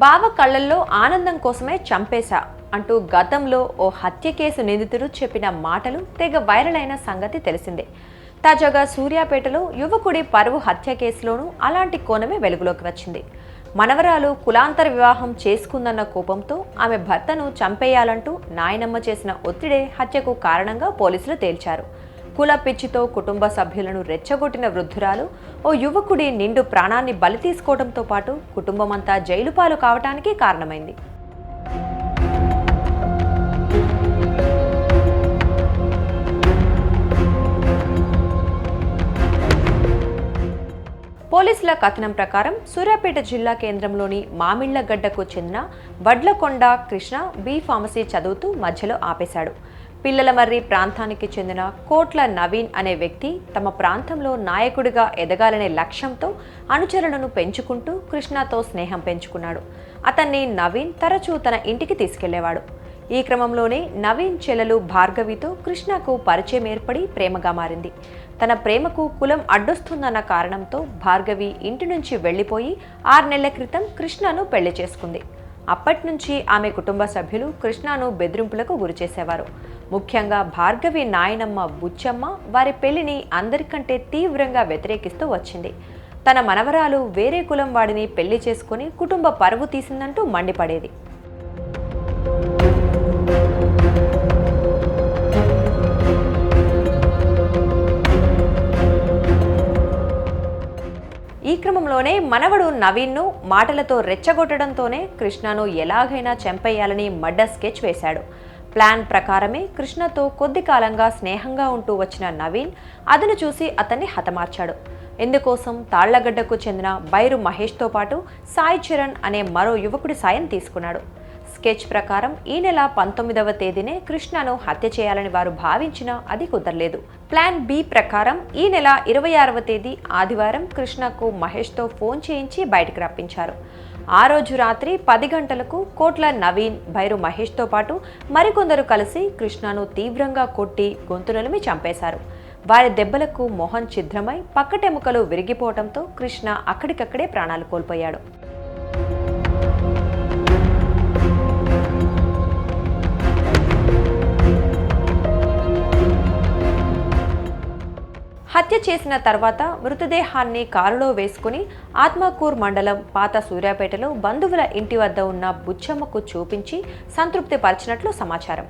బావ కళ్ళల్లో ఆనందం కోసమే చంపేశా అంటూ గతంలో ఓ హత్య కేసు నిందితుడు చెప్పిన మాటలు తెగ వైరల్ అయిన సంగతి తెలిసిందే. తాజాగా సూర్యాపేటలో యువకుడి పరువు హత్య కేసులోనూ అలాంటి కోణమే వెలుగులోకి వచ్చింది. మనవరాలు కులాంతర వివాహం చేసుకుందన్న కోపంతో ఆమె భర్తను చంపేయాలంటూ నాయనమ్మ చేసిన ఒత్తిడే హత్యకు కారణంగా పోలీసులు తేల్చారు. కుల పిచ్చితో కుటుంబ సభ్యులను రెచ్చగొట్టిన వృద్ధురాలు ఓ యువకుడి నిండు ప్రాణాన్ని బలి తీసుకోవడంతో పాటు కుటుంబమంతా జైలు పాలు కావటానికి కారణమైంది. పోలీసుల కథనం ప్రకారం సూర్యాపేట జిల్లా కేంద్రంలోని మామిళ్లగడ్డకు చెందిన వడ్లకొండ కృష్ణ బి ఫార్మసీ చదువుతూ మధ్యలో ఆపేశాడు. పిల్లలమర్రి ప్రాంతానికి చెందిన కోట్ల నవీన్ అనే వ్యక్తి తమ ప్రాంతంలో నాయకుడిగా ఎదగాలనే లక్ష్యంతో అనుచరులను పెంచుకుంటూ కృష్ణతో స్నేహం పెంచుకున్నాడు. అతన్ని నవీన్ తరచూ తన ఇంటికి తీసుకెళ్లేవాడు. ఈ క్రమంలోనే నవీన్ చెల్లెలు భార్గవితో కృష్ణకు పరిచయం ఏర్పడి ప్రేమగా మారింది. తన ప్రేమకు కులం అడ్డొస్తుందన్న కారణంతో భార్గవి ఇంటి నుంచి వెళ్లిపోయి 6 నెలల క్రితం కృష్ణను పెళ్లి చేసుకుంది. అప్పటి నుంచి ఆమె కుటుంబ సభ్యులు కృష్ణను బెదిరింపులకు గురిచేసేవారు. ముఖ్యంగా భార్గవి నాయనమ్మ బుచ్చమ్మ వారి పెళ్లిని అందరికంటే తీవ్రంగా వ్యతిరేకిస్తూ వచ్చింది. తన మనవరాలు వేరే కులం వాడిని పెళ్లి చేసుకుని కుటుంబ పరువు తీసిందంటూ మండిపడేది. ఈ క్రమంలోనే మనవడు నవీన్ను మాటలతో రెచ్చగొట్టడంతోనే కృష్ణను ఎలాగైనా చంపేయాలని మర్డర్ స్కెచ్ వేశాడు. ప్లాన్ ప్రకారమే కృష్ణతో కొద్ది కాలంగా స్నేహంగా ఉంటూ వచ్చిన నవీన్ అదను చూసి అతన్ని హతమార్చాడు. ఇందుకోసం తాళ్లగడ్డకు చెందిన బైరు మహేష్తో పాటు సాయి చరణ్ అనే మరో యువకుడి సాయం తీసుకున్నాడు. స్కెచ్ ప్రకారం ఈ నెల 19వ తేదీనే కృష్ణను హత్య చేయాలని వారు భావించినా అది కుదరలేదు. ప్లాన్ బి ప్రకారం ఈ నెల 26వ తేదీ ఆదివారం కృష్ణకు మహేష్తో ఫోన్ చేయించి బయటకు రప్పించారు. ఆ రోజు రాత్రి 10 గంటలకు కోట్ల నవీన్ బైరు మహేష్తో పాటు మరికొందరు కలిసి కృష్ణను తీవ్రంగా కొట్టి గొంతు నలిమి చంపేశారు. వారి దెబ్బలకు మొహం ఛిద్రమై పక్కటెముకలు విరిగిపోవడంతో కృష్ణ అక్కడికక్కడే ప్రాణాలు కోల్పోయాడు. హత్య చేసిన తర్వాత మృతదేహాన్ని కారులో వేసుకుని ఆత్మకూర్ మండలం పాత సూర్యాపేటలో బంధువుల ఇంటి వద్ద ఉన్న బుచ్చమ్మకు చూపించి సంతృప్తి పరిచినట్లు సమాచారం.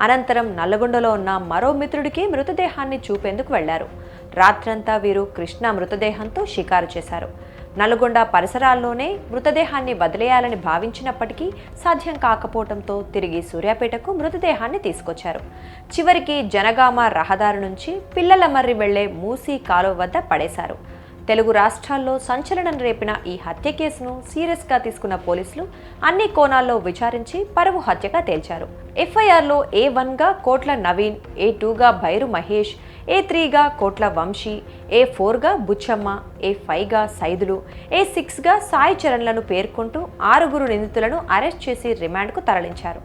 అనంతరం నల్లగొండలో ఉన్న మరో మిత్రుడికి మృతదేహాన్ని చూపేందుకు వెళ్లారు. రాత్రంతా వీరు కృష్ణ మృతదేహంతో షికారు చేశారు. నల్గొండ పరిసరాల్లోనే మృతదేహాన్ని వదిలేయాలని భావించినప్పటికీ సాధ్యం కాకపోవడంతో తిరిగి సూర్యాపేటకు మృతదేహాన్ని తీసుకొచ్చారు. చివరికి జనగామ రహదారి నుంచి పిల్లలమర్రి వెళ్లే మూసీ కాలువ వద్ద పడేశారు. తెలుగు రాష్ట్రాల్లో సంచలనం రేపిన ఈ హత్య కేసును సీరియస్గా తీసుకున్న పోలీసులు అన్ని కోణాల్లో విచారించి పరువు హత్యగా తేల్చారు. ఎఫ్ఐఆర్లో A1గా కోట్ల నవీన్, A2గా బైరు మహేష్, A3గా కోట్ల వంశీ, A4గా బుచ్చమ్మ, A5గా సైదులు, A6గా సాయి చరణ్లను పేర్కొంటూ 6 నిందితులను అరెస్ట్ చేసి రిమాండ్కు తరలించారు.